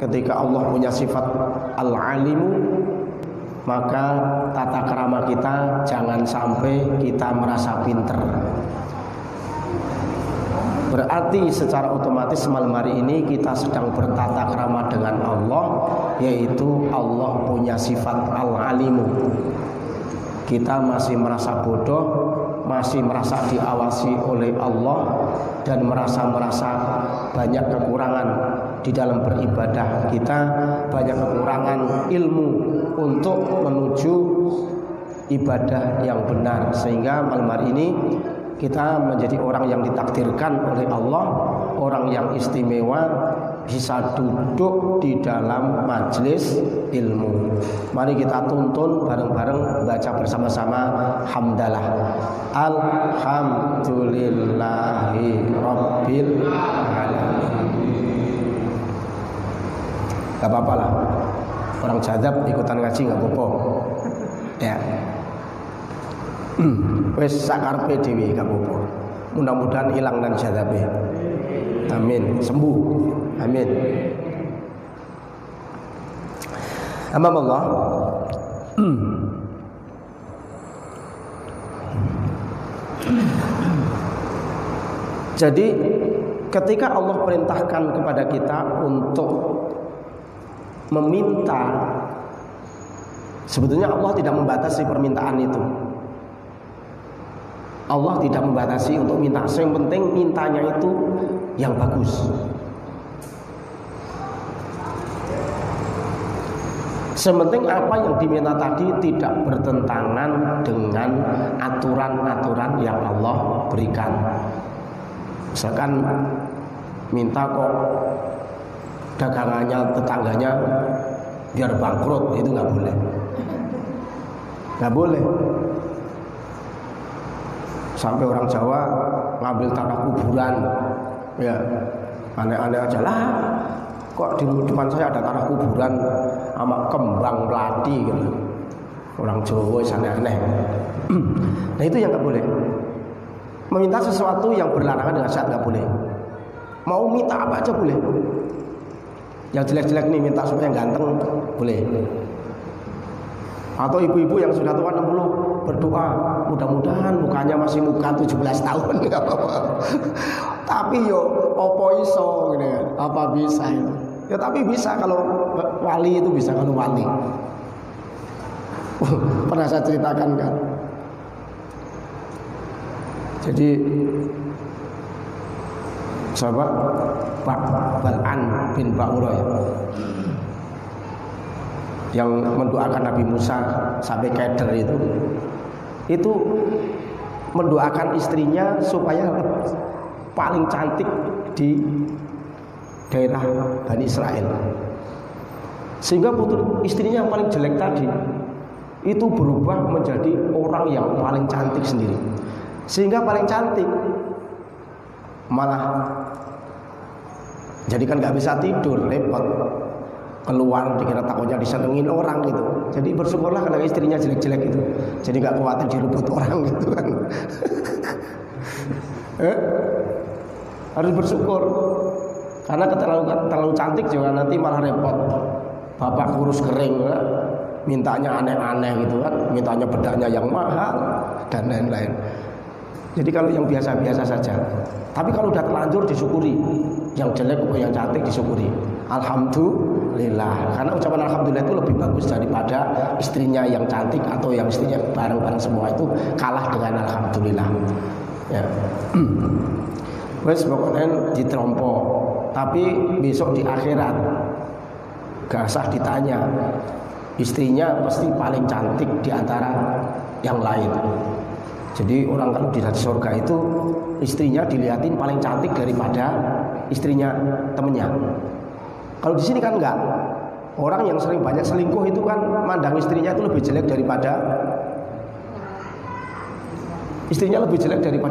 ketika Allah punya sifat al-alimu, maka tata krama kita jangan sampai kita merasa pinter. Berarti secara otomatis malam hari ini kita sedang bertata krama dengan Allah, yaitu Allah punya sifat al-alimu. Kita masih merasa bodoh, masih merasa diawasi oleh Allah, dan merasa banyak kekurangan di dalam beribadah kita, banyak kekurangan ilmu untuk menuju ibadah yang benar. Sehingga malam hari ini kita menjadi orang yang ditakdirkan oleh Allah, orang yang istimewa, bisa duduk di dalam majelis ilmu. Mari kita tuntun bareng-bareng, baca bersama-sama hamdalah. Alhamdulillahi rabbil alamin. Gak apa-apa lah, orang jadab ikutan ngaji gak apa-apa ya. Wes sakarpe dewi gak apa-apa. Mudah-mudahan hilang dan jadabe. Amin, sembuh. Amin. Amam Allah. Jadi ketika Allah perintahkan kepada kita untuk meminta, sebetulnya Allah tidak membatasi permintaan itu. Allah tidak membatasi untuk minta. Yang penting mintanya itu yang bagus. Sementing apa yang diminta tadi tidak bertentangan dengan aturan-aturan yang Allah berikan. Misalkan minta kok dagangannya tetangganya biar bangkrut, itu nggak boleh. Nggak boleh. Sampai orang Jawa ngambil tanah kuburan, ya aneh-aneh aja lah. Kok di depan saya ada tanah kuburan sama kembang melati gitu. Orang Jawa aneh-aneh. Nah itu yang nggak boleh. Meminta sesuatu yang berlarangan dengan syariat nggak boleh. Mau minta apa aja boleh. Yang jelek-jelek nih minta supaya ganteng boleh. Atau ibu-ibu yang sudah tua 60 berdoa, mudah-mudahan mukanya masih muka 17 tahun, nggak apa-apa. Tapi yo opo iso gitu ya, apa bisa ya? Ya tapi bisa kalau wali itu bisa, kalau wali. Pernah saya ceritakan kan. Jadi sahabat Pak Bal'an bin Ba'ura ya, yang mendoakan Nabi Musa sampai keder itu mendoakan istrinya supaya paling cantik di daerah Bani Israel, sehingga istrinya yang paling jelek tadi itu berubah menjadi orang yang paling cantik sendiri, sehingga paling cantik malah jadi kan nggak bisa tidur, repot. Keluar dikira takutnya disenengin orang gitu. Jadi bersyukurlah karena istrinya jelek-jelek itu. Jadi gak khawatir direbut orang gitu kan. Harus bersyukur. Karena terlalu cantik juga nanti malah repot. Bapak kurus kering kan? Mintanya aneh-aneh gitu kan. Mintanya bedaknya yang mahal dan lain-lain. Jadi kalau yang biasa-biasa saja. Tapi kalau udah terlanjur disyukuri. Yang jelek atau yang cantik disyukuri. Alhamdulillah. Karena ucapan alhamdulillah itu lebih bagus daripada istrinya yang cantik atau yang istrinya bareng-bareng semua itu kalah dengan alhamdulillah. Ya. Wes pokoknya ditrompo. Tapi besok di akhirat gak usah ditanya. Istrinya pasti paling cantik di antara yang lain. Jadi orang kalau di surga itu istrinya dilihatin paling cantik daripada istrinya temennya. Kalau di sini kan enggak. Orang yang sering banyak selingkuh itu kan mandang istrinya itu lebih jelek daripada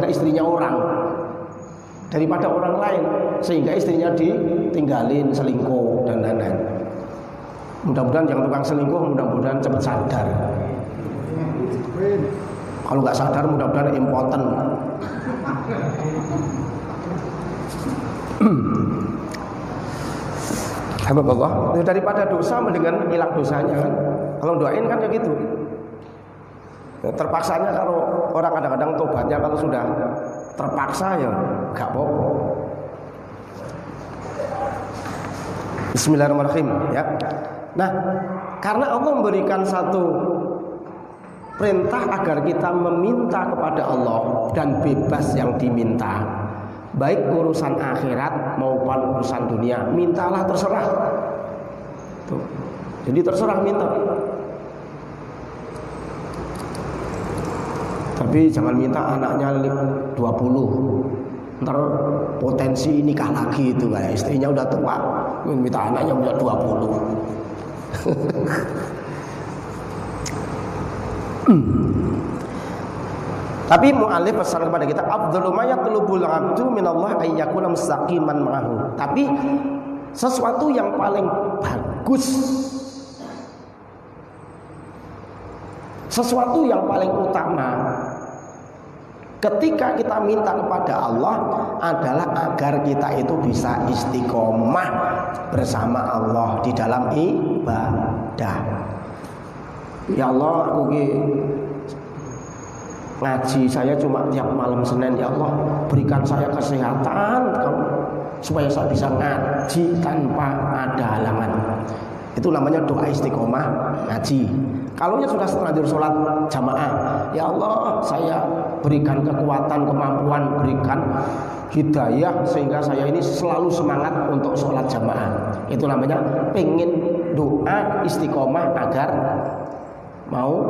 istrinya orang, daripada orang lain, sehingga istrinya ditinggalin selingkuh dan lain-lain. Mudah-mudahan yang tukang selingkuh mudah-mudahan cepat sadar. Kalau nggak sadar mudah-mudahan impoten. Alhamdulillah, daripada dosa mendingan hilang dosanya kan. Kalau doain kan ya gitu. Terpaksanya kalau orang kadang-kadang tobatnya kalau sudah terpaksa ya gak apa-apa. Bismillahirrahmanirrahim ya. Nah, karena Allah memberikan satu perintah agar kita meminta kepada Allah dan bebas yang diminta, baik urusan akhirat maupun urusan dunia, mintalah terserah. Tuh. Jadi terserah minta. Tapi jangan minta anaknya 20, ntar potensi nikah lagi itu kayak istrinya udah tua, minta anaknya udah 20. Tapi mu'alif pesan kepada kita, afdhalu ma yatlubul 'abdu minallah ay yakuna mustaqiman ma'ahu. Tapi sesuatu yang paling bagus, sesuatu yang paling utama ketika kita minta kepada Allah adalah agar kita itu bisa istiqomah bersama Allah di dalam ibadah. Ya Allah, aku ngaji saya cuma tiap malam Senin. Ya Allah, berikan saya kesehatan supaya saya bisa ngaji tanpa ada halangan. Itu namanya doa istiqomah ngaji. Kalau sudah terlanjur sholat jamaah, ya Allah, saya berikan kekuatan, kemampuan, berikan hidayah sehingga saya ini selalu semangat untuk sholat jamaah. Itu namanya pengen doa istiqomah agar mau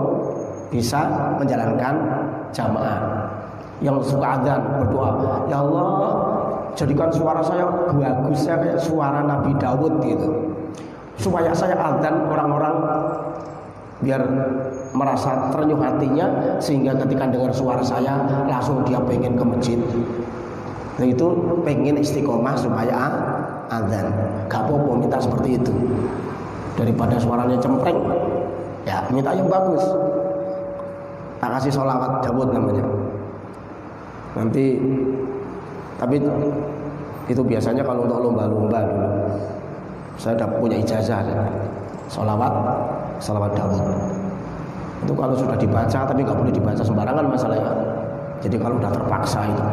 bisa menjalankan jamaah. Yang suka adzan berdoa, ya Allah, jadikan suara saya bagusnya kayak suara Nabi Daud gitu, supaya saya adzan orang-orang biar merasa ternyuh hatinya, sehingga ketika dengar suara saya langsung dia pengen ke masjid. Nah, itu pengen istiqomah supaya adzan. Gak apa-apa minta seperti itu, daripada suaranya cempreng ya minta yang bagus. Tak kasih sholawat Dawud namanya nanti. Tapi itu biasanya kalau untuk lomba-lomba dulu. Saya udah punya ijazah sholawat Dawud. Itu kalau sudah dibaca, tapi nggak boleh dibaca sembarangan masalahnya. Jadi kalau udah terpaksa itu.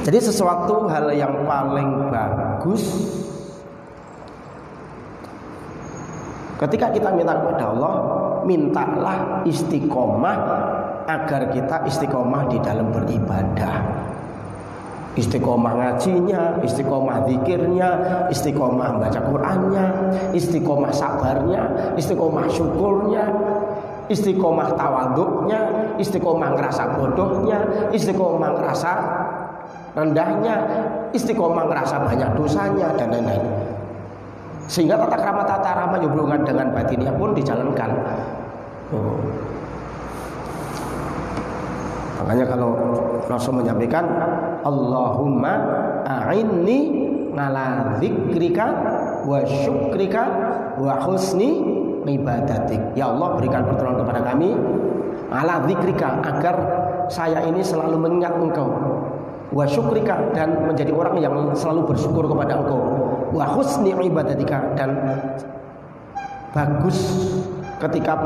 Jadi sesuatu hal yang paling bagus ketika kita minta kepada Allah, mintalah istiqomah agar kita istiqomah di dalam beribadah. Istiqomah ngajinya, istiqomah zikirnya, istiqomah baca Qur'annya, istiqomah sabarnya, istiqomah syukurnya, istiqomah tawaduknya, istiqomah ngerasa bodohnya, istiqomah ngerasa rendahnya, istiqomah ngerasa banyak dosanya, dan lain-lain. Sehingga tata krama yang berhubungan dengan batinnya pun dijalankan. Makanya kalau Rasul menyampaikan, Allahumma a'inni ala dzikrika wa syukrika wa husni ibadatik. Ya Allah, berikan pertolongan kepada kami ala dzikrika, agar saya ini selalu mengingat Engkau, wa syukrika, dan menjadi orang yang selalu bersyukur kepada Engkau, wa husni ibadatika, dan bagus ketika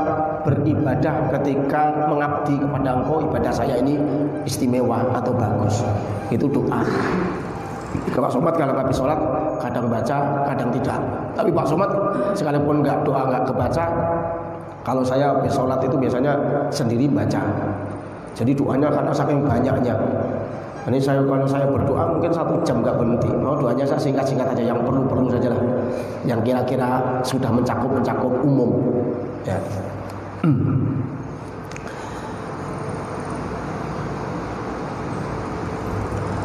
beribadah, ketika mengabdi kepada Engkau, ibadah saya ini istimewa atau bagus. Itu doa. Pak Somad kalau habis sholat kadang baca, kadang tidak. Tapi Pak Somad sekalipun nggak doa, nggak kebaca, kalau saya habis sholat itu biasanya sendiri baca. Jadi doanya karena saking banyaknya. Ini kalau saya berdoa mungkin 1 jam nggak berhenti. Mau doanya saya singkat-singkat aja, yang perlu saja lah, yang kira-kira sudah mencakup umum. Ya.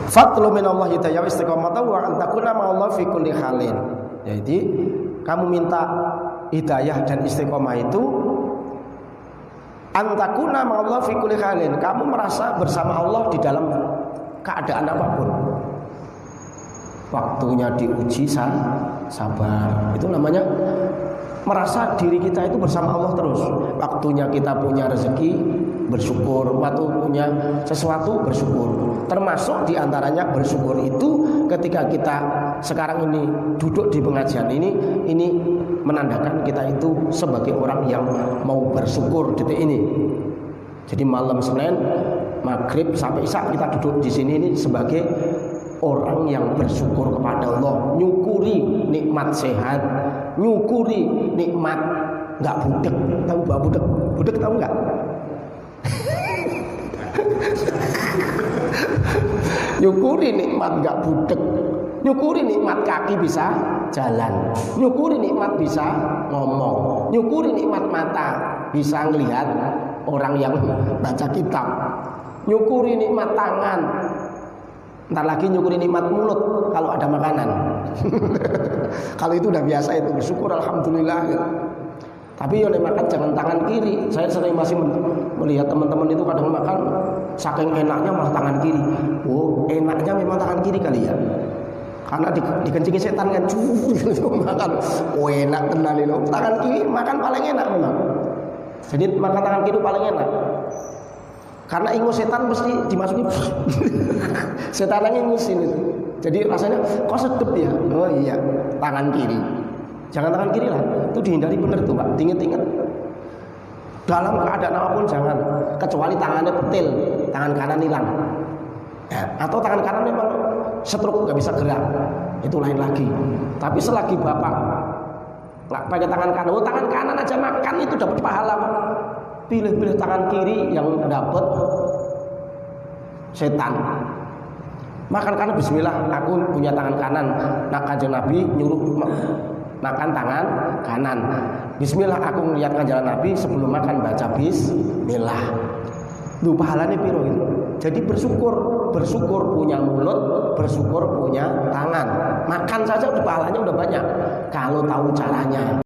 Fatlu minallahi ta'ala istiqomata wa antakuna ma'allah fi kulli halin. Jadi kamu minta hidayah dan istiqomah itu antakuna ma'allah fi kulli halin. Kamu merasa bersama Allah di dalam keadaan apapun. Waktunya diuji sabar. Itu namanya merasa diri kita itu bersama Allah terus. Waktunya kita punya rezeki, bersyukur, waktu punya sesuatu bersyukur. Termasuk diantaranya bersyukur itu ketika kita sekarang ini duduk di pengajian ini menandakan kita itu sebagai orang yang mau bersyukur detik ini. Jadi malam Senin maghrib sampai isya kita duduk di sini ini sebagai orang yang bersyukur kepada Allah, nyukuri nikmat sehat, nyukuri nikmat nggak budek. Tahu Mbak budek? Budek tahu nggak? Nyukuri nikmat nggak budek, nyukuri nikmat kaki bisa jalan, nyukuri nikmat bisa ngomong, nyukuri nikmat mata bisa ngelihat orang yang baca kitab, nyukuri nikmat tangan, ntar lagi nyukuri nikmat mulut kalau ada makanan. Kalau itu udah biasa itu bersyukur alhamdulillah gitu. Tapi oleh makan jangan tangan kiri. Saya sering masih melihat teman-teman itu kadang makan saking enaknya malah tangan kiri. Oh, enaknya memang tangan kiri kali ya. Karena dikencingi setan kan makan. Oh, enak tenan itu. Tangan kiri makan paling enak memang. Jadi makan tangan kiri paling enak. Karena ingus setan mesti dimasukin. Setannya ingusin itu. Jadi rasanya kok sedep ya. Oh iya, tangan kiri. Jangan tangan kiri lah, itu dihindari benar itu Pak, diinget-inget. Dalam keadaan apapun jangan, kecuali tangannya betil, tangan kanan hilang ya, atau tangan kanan memang stroke, nggak bisa gerak, itu lain lagi. Tapi selagi Bapak nggak pakai tangan kanan, oh tangan kanan aja makan itu dapat pahala. Pilih-pilih tangan kiri yang dapat setan. Makan kanan bismillah, aku punya tangan kanan. Nah Kanjeng Nabi nyuruh makan tangan kanan. Bismillah, aku melihat kanjeng Nabi sebelum makan baca bismillah. Duh pahalanya piro gitu. Jadi bersyukur punya mulut, bersyukur punya tangan. Makan saja udah pahalanya udah banyak kalau tahu caranya.